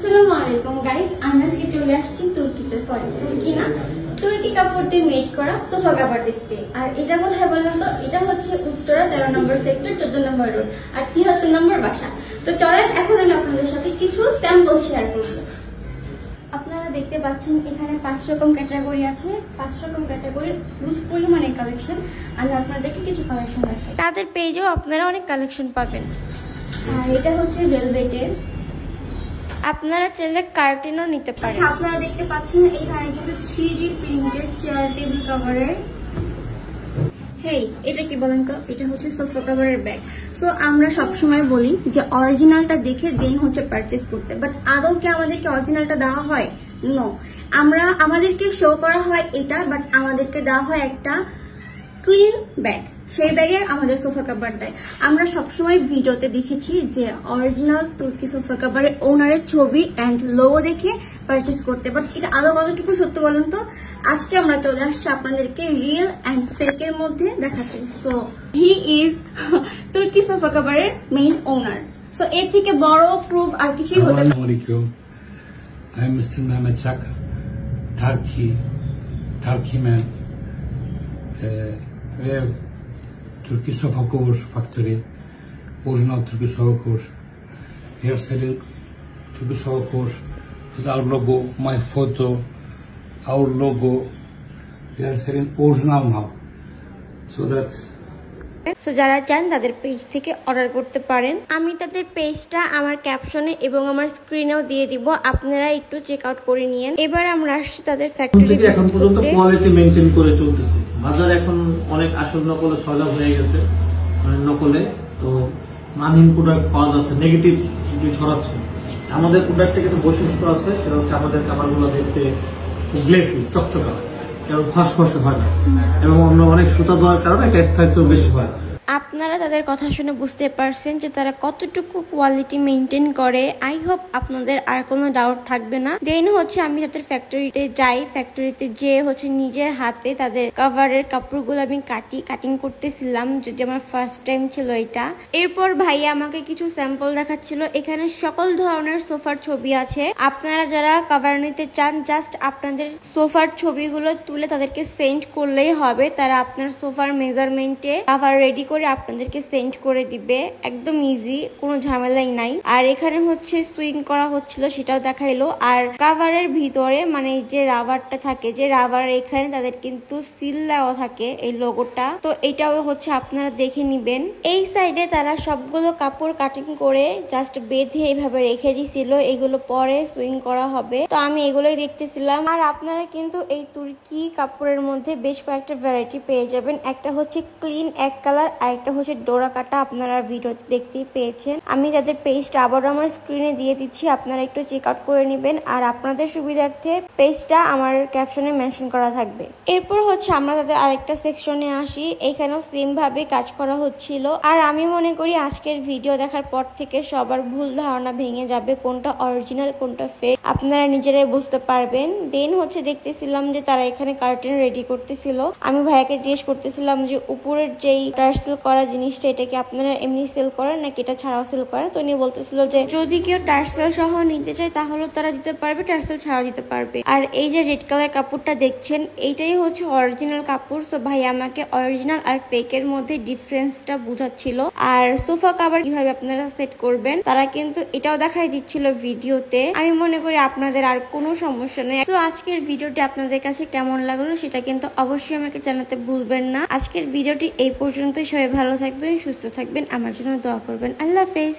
আসসালামু আলাইকুম গাইস, আমি আজকে চলে আসছি তুর্কিতে। তুর্কি না, তুর্কি কাপড় দিয়ে মেড করা সোফা কাভার দেখতে। আর এটা কোথায় বলেন তো? এটা হচ্ছে উত্তরা 13 নম্বর সেক্টর, 14 নম্বর রোড আর 73 নম্বর বাসা। তো চলেন এখন আমি আপনাদের সাথে কিছু স্যাম্পল শেয়ার করব। আপনারা দেখতে পাচ্ছেন এখানে 5 রকম ক্যাটাগরি আছে, 5 রকম ক্যাটাগরি হিউজ পরিমাণে কালেকশন। আমি আপনাদেরকে কিছু কালেকশন দেখাই। তাদের পেজেও আপনারা অনেক কালেকশন পাবেন। আর এটা হচ্ছে ভেলভেটের, আপনারা চাইলে কার্টেনও নিতে পারেন। আচ্ছা, আপনারা দেখতে পাচ্ছেন এখানে কিন্তু 3D প্রিন্টেড চেয়ার টেবিল কভারের। হেই, এটা কি বলেন তো? এটা হচ্ছে সোফা কভারের ব্যাগ। সো আমরা সবসময় বলি যে অরিজিনালটা দেখে দেন হচ্ছে পারচেজ করতে, বাট আদৌ কি আমাদেরকে অরিজিনালটা দেওয়া হয়? নো, আমাদেরকে শো করা হয় এটা, বাট আমাদেরকে দেওয়া হয় একটা ক্লিন ব্যাগ। সেই ব্যাগে আমাদের সোফা কাভার দেয়। আমরা সবসময় ভিডিওতে দেখেছি যে অরিজিনাল তুর্কি সোফা কাভারের ওনারের ছবি অ্যান্ড লোগো দেখে পারচেস করতে, বাট এটা আদৌ কতটুকু সত্য বলেন তো? আজকে আমরা চলে আসছি আপনাদেরকে রিয়েল অ্যান্ড ফেকের মধ্যে দেখাতে। সো হি ইজ তুর্কি সোফা কাভারের মেইন ওনার। সো এর থেকে বড় প্রুফ আর কিছুই হতে পারে না। I am Mr. Mehmet Chaka, Turkey man. We have Turkey sofa cover factory, original Turkey sofa cover. We are selling Turkey sofa cover. This is our logo, my photo, our logo. We are selling original now. So that's. So যারা চান তাদের page থেকে order করতে পারেন। আমি তাদের পেজটা আমার ক্যাপশনে এবং আমার স্ক্রিনেও দিয়ে দিব, আপনারা একটু চেক আউট করে নিয়েন। এবার আমরা আসছি তাদের ফ্যাক্টরি থেকে। এখন পর্যন্ত কোয়ালিটি মেইনটেইন করে চলতেছে। বাজার এখন অনেক আসল নকলে সয়লাভ হয়ে গেছে, মানে নকলে তো মানহীন প্রোডাক্ট পাওয়া যাচ্ছে, নেগেটিভ ছড়াচ্ছে। আমাদের প্রোডাক্টে কিছু বৈশিষ্ট্য আছে, সেটা হচ্ছে আমাদের কাভারগুলো দেখতে গ্লেসি, চকচকা এবং ফসফসে হয় না, এবং অন্য অনেক সুতা দেওয়ার কারণে এটা স্থায়িত্ব বেশি হয়। আপনারা তাদের কথা শুনে বুঝতে পারছেন যে তারা কতটুকু কোয়ালিটি মেনটেন করে। আই হোপ আপনাদের আর কোনো ডাউট থাকবে না। দেন হচ্ছে আমি তাদের ফ্যাক্টরিতে যাই, ফ্যাক্টরিতে যে হচ্ছে নিজের হাতে তাদের কাভারের কাপড়গুলো আমি কাটিং করতেছিলাম, যদি আমার ফার্স্ট টাইম ছিল এটা। এরপর ভাইয়া আমাকে কিছু স্যাম্পল দেখাচ্ছিল। এখানে সকল ধরনের সোফার ছবি আছে। আপনারা যারা কাভার নিতে চান, জাস্ট আপনাদের সোফার ছবিগুলো তুলে তাদেরকে সেন্ড করলেই হবে। তারা আপনার সোফার মেজারমেন্টে কাভার রেডি করে আপনাদেরকে সেন্ড করে দিবে। একদম ইজি, কোনো ঝামেলাই নাই। আর এখানে হচ্ছে সুইং করা হচ্ছিল, সেটাও দেখাইলো। আর কাভারের ভিতরে মানে যে রাবারটা থাকে, যে রাবার এখানে তাদের কিন্তু সিল দেওয়া থাকে এই লোগোটা, তো এটাও হচ্ছে আপনারা দেখে নিবেন। এই সাইডে তারা সবগুলো কাপড় কাটিং করে জাস্ট বেঁধে এইভাবে রেখে দিছিল, এগুলো পরে সুইং করা হবে। তো আমি এগুলোই দেখতেছিলাম। আর আপনারা কিন্তু এই তুর্কি কাপড়ের মধ্যে বেশ কয়েকটা ভ্যারাইটি পেয়ে যাবেন। একটা হচ্ছে ক্লিন এক কালার, আরেকটা হচ্ছে ডোরা কাটা, আপনারা ভিডিওতে দেখতেই পেয়েছেন। আমি যাদের পেজটা আবারও আমার স্ক্রিনে দিয়ে দিচ্ছি, আপনারা একটু চেক আউট করে নেবেন। আর আপনাদের সুবিধার্থে পেজটা আমার ক্যাপশনে মেনশন করা থাকবে। এরপর হচ্ছে আমরা তাদের আরেকটা সেকশনে আসি। এখানেও সেম ভাবে কাজ করা হচ্ছিল। আর আমি মনে করি আজকের ভিডিও দেখার পর থেকে সবার ভুল ধারণা ভেঙে যাবে, কোনটা অরিজিনাল কোনটা ফেক আপনারা নিজেরাই বুঝতে পারবেন। দেন হচ্ছে দেখতেছিলাম যে তারা এখানে কার্টেন রেডি করতেছিল। আমি ভাইয়াকে জিজ্ঞেস করতেছিলাম যে উপরের যেই টার্সেল করা জিনিসটা, এটা কি আপনারা এমনি সেল করেন নাকি এটা ছাড়াও সেল করেন? তো উনি বলতেছিল যে যদি কেউ টার্সেল সহ নিতে চায় তাহলে তারা দিতে পারবে, টার্সেল ছাড়াও দিতে পারবে। আর এই যে রেড কালার কাপড়টা দেখছেন, এইটাই হচ্ছে অরিজিনাল কাপড়। তো ভাই আমাকে অরিজিনাল আর ফেকের মধ্যে ডিফারেন্সটা বুঝাচ্ছিল। আর সোফা কাভার কিভাবে আপনারা সেট করবেন তারা কিন্তু এটাও দেখাই দিচ্ছিল ভিডিওতে। আমি মনে করি আপনাদের আর কোনো সমস্যা নেই। তো আজকের ভিডিওটি আপনাদের কাছে কেমন লাগলো সেটা কিন্তু অবশ্যই আমাকে জানাতে ভুলবেন না। আজকের ভিডিওটি এই পর্যন্তই। সবাই ভালো থাকবেন, সুস্থ থাকবেন, আমার জন্য দোয়া করবেন। আল্লাহ হাফেজ।